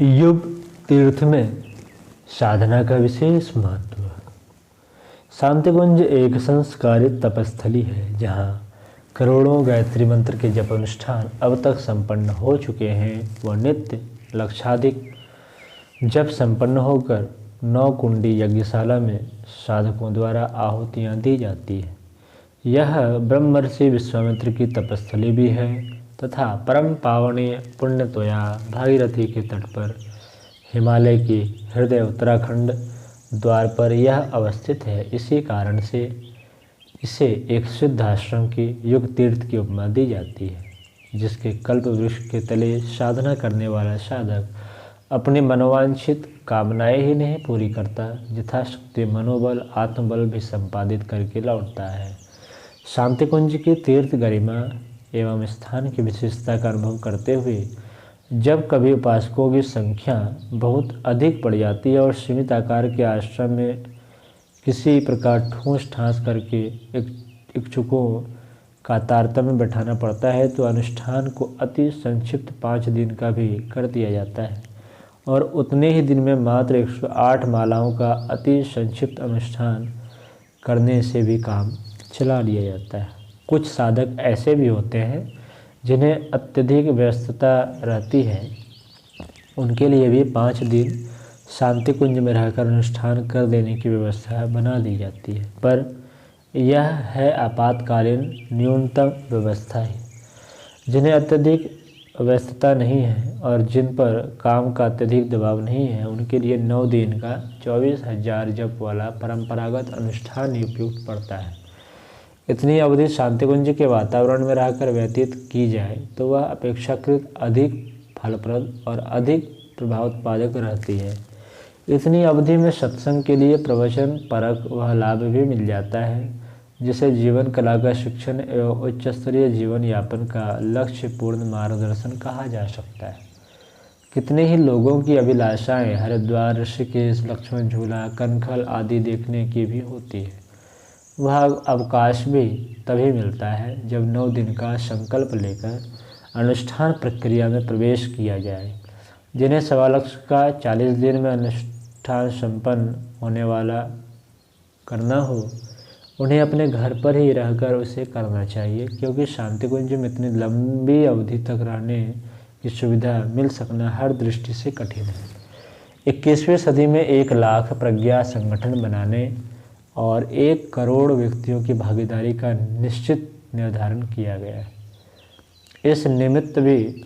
युग तीर्थ में साधना का विशेष महत्व। शांतिकुंज एक संस्कारित तपस्थली है जहाँ करोड़ों गायत्री मंत्र के जप अनुष्ठान अब तक संपन्न हो चुके हैं। वह नित्य लक्षाधिक जप संपन्न होकर 9 कुंडी यज्ञशाला में साधकों द्वारा आहुतियाँ दी जाती है। यह ब्रह्मर्षि विश्वामित्र की तपस्थली भी है तथा परम पावनीय पुण्यतोया भागीरथी के तट पर हिमालय के हृदय उत्तराखंड द्वार पर यह अवस्थित है। इसी कारण से इसे एक सिद्ध आश्रम की युग तीर्थ की उपमा दी जाती है, जिसके कल्प वृक्ष के तले साधना करने वाला साधक अपनी मनोवांछित कामनाएं ही नहीं पूरी करता, यथाशक्ति मनोबल आत्मबल भी संपादित करके लौटता है। शांतिकुंज की तीर्थ गरिमा एवं स्थान की विशेषता का अनुभव करते हुए जब कभी उपासकों की संख्या बहुत अधिक बढ़ जाती है और सीमित आकार के आश्रम में किसी प्रकार ठूस ठास करके इच्छुकों का तारतम्य बैठाना पड़ता है, तो अनुष्ठान को अति संक्षिप्त 5 दिन का भी कर दिया जाता है और उतने ही दिन में मात्र 108 मालाओं का अति संक्षिप्त अनुष्ठान करने से भी काम चला लिया जाता है। कुछ साधक ऐसे भी होते हैं जिन्हें अत्यधिक व्यस्तता रहती है, उनके लिए भी 5 दिन शांतिकुंज में रहकर अनुष्ठान कर देने की व्यवस्था बना दी जाती है, पर यह है आपातकालीन न्यूनतम व्यवस्था ही। जिन्हें अत्यधिक व्यस्तता नहीं है और जिन पर काम का अत्यधिक दबाव नहीं है, उनके लिए 9 दिन का 24,000 जप वाला परंपरागत अनुष्ठान ही उपयुक्त पड़ता है। इतनी अवधि शांतिकुंज के वातावरण में रहकर व्यतीत की जाए तो वह अपेक्षाकृत अधिक फलप्रद और अधिक प्रभावोत्पादक रहती है। इतनी अवधि में सत्संग के लिए प्रवचन परक वह लाभ भी मिल जाता है जिसे जीवन कला का शिक्षण एवं उच्च स्तरीय जीवन यापन का लक्ष्यपूर्ण मार्गदर्शन कहा जा सकता है। कितने ही लोगों की अभिलाषाएं हरिद्वार, ऋषिकेश, लक्ष्मण झूला, कनखल आदि देखने की भी होती है। वह अवकाश भी तभी मिलता है जब 9 दिन का संकल्प लेकर अनुष्ठान प्रक्रिया में प्रवेश किया जाए। जिन्हें 1.25 लाख का 40 दिन में अनुष्ठान संपन्न होने वाला करना हो, उन्हें अपने घर पर ही रहकर उसे करना चाहिए, क्योंकि शांतिकुंज में इतनी लंबी अवधि तक रहने की सुविधा मिल सकना हर दृष्टि से कठिन है। 21वीं सदी में 1 लाख प्रज्ञा संगठन बनाने और 1 करोड़ व्यक्तियों की भागीदारी का निश्चित निर्धारण किया गया है। इस निमित्त भी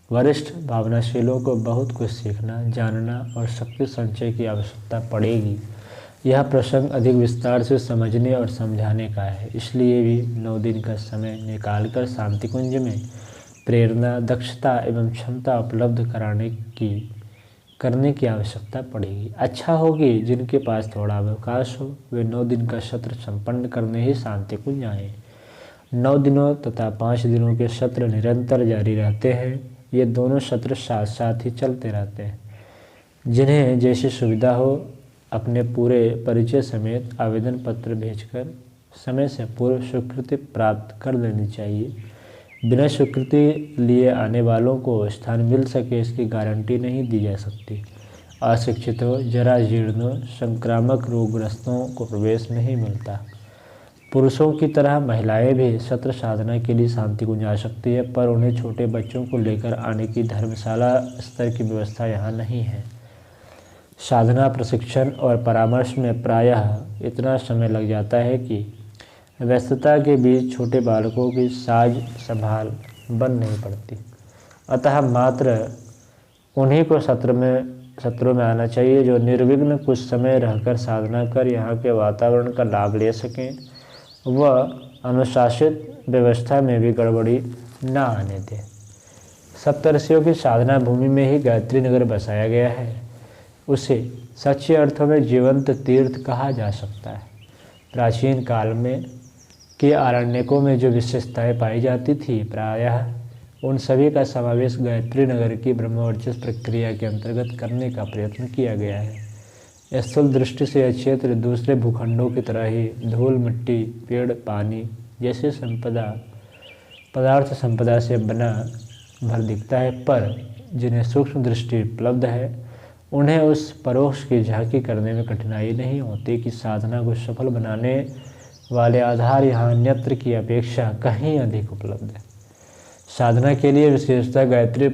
वरिष्ठ भावनाशीलों को बहुत कुछ सीखना, जानना और शक्ति संचय की आवश्यकता पड़ेगी। यह प्रसंग अधिक विस्तार से समझने और समझाने का है, इसलिए भी 9 दिन का समय निकालकर शांतिकुंज में प्रेरणा, दक्षता एवं क्षमता उपलब्ध करने की आवश्यकता पड़ेगी। अच्छा होगी जिनके पास थोड़ा अवकाश हो वे 9 दिन का सत्र संपन्न करने ही शांतिकुंज आएँ। 9 दिनों तथा 5 दिनों के सत्र निरंतर जारी रहते हैं। ये दोनों सत्र साथ साथ ही चलते रहते हैं। जिन्हें जैसी सुविधा हो अपने पूरे परिचय समेत आवेदन पत्र भेजकर समय से पूर्व स्वीकृति प्राप्त कर लेनी चाहिए। बिना स्वीकृति लिए आने वालों को स्थान मिल सके इसकी गारंटी नहीं दी जा सकती। अशिक्षितों, जरा जीर्णों, संक्रामक रोगग्रस्तों को प्रवेश नहीं मिलता। पुरुषों की तरह महिलाएं भी सत्र साधना के लिए शांतिकुंज आ सकती है, पर उन्हें छोटे बच्चों को लेकर आने की धर्मशाला स्तर की व्यवस्था यहाँ नहीं है। साधना, प्रशिक्षण और परामर्श में प्रायः इतना समय लग जाता है कि व्यस्तता के बीच छोटे बालकों की साज संभाल बन नहीं पड़ती। अतः मात्र उन्हीं को सत्रों में आना चाहिए जो निर्विघ्न कुछ समय रहकर साधना कर यहाँ के वातावरण का लाभ ले सकें। वह अनुशासित व्यवस्था में भी गड़बड़ी न आने दें। सप्तर्षियों की साधना भूमि में ही गायत्री नगर बसाया गया है। उसे सच्चे अर्थों में जीवंत तीर्थ कहा जा सकता है। प्राचीन काल में के आरण्यकों में जो विशेषताएं पाई जाती थी, प्रायः उन सभी का समावेश गायत्री नगर की ब्रह्मवर्चस्व प्रक्रिया के अंतर्गत करने का प्रयत्न किया गया है। स्थूल दृष्टि से यह क्षेत्र दूसरे भूखंडों की तरह ही धूल, मिट्टी, पेड़, पानी जैसे पदार्थ संपदा से बना भर दिखता है, पर जिन्हें सूक्ष्म दृष्टि उपलब्ध है उन्हें उस परोक्ष की झांकी करने में कठिनाई नहीं होती कि साधना को सफल बनाने वाले आधार यहाँ अन्यत्र की अपेक्षा कहीं अधिक उपलब्ध है। साधना के लिए विशेषतः गायत्री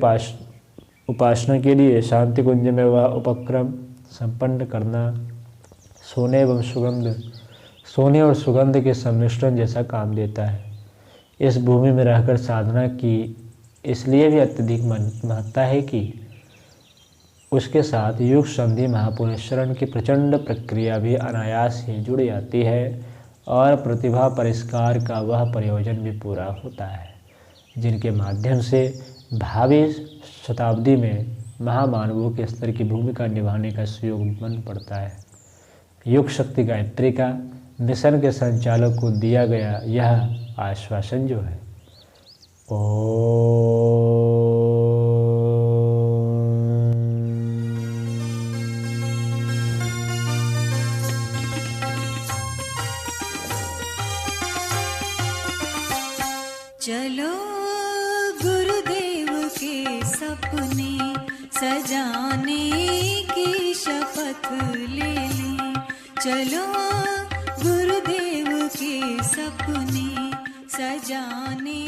उपासना के लिए शांति कुंज में वह उपक्रम संपन्न करना सोने और सुगंध के सम्मिश्रण जैसा काम देता है। इस भूमि में रहकर साधना की इसलिए भी अत्यधिक महत्ता है कि उसके साथ युग संधि महापुरुषरण की प्रचंड प्रक्रिया भी अनायास ही जुड़ जाती है और प्रतिभा परिष्कार का वह प्रयोजन भी पूरा होता है जिनके माध्यम से भावी शताब्दी में महामानवों के स्तर की भूमिका निभाने का सुयोग बन पड़ता है। युग शक्ति गायत्री का मिशन के संचालक को दिया गया यह आश्वासन जो है चलो गुरुदेव के सपने सजाने की शपथ ले लें। चलो गुरुदेव के सपने सजाने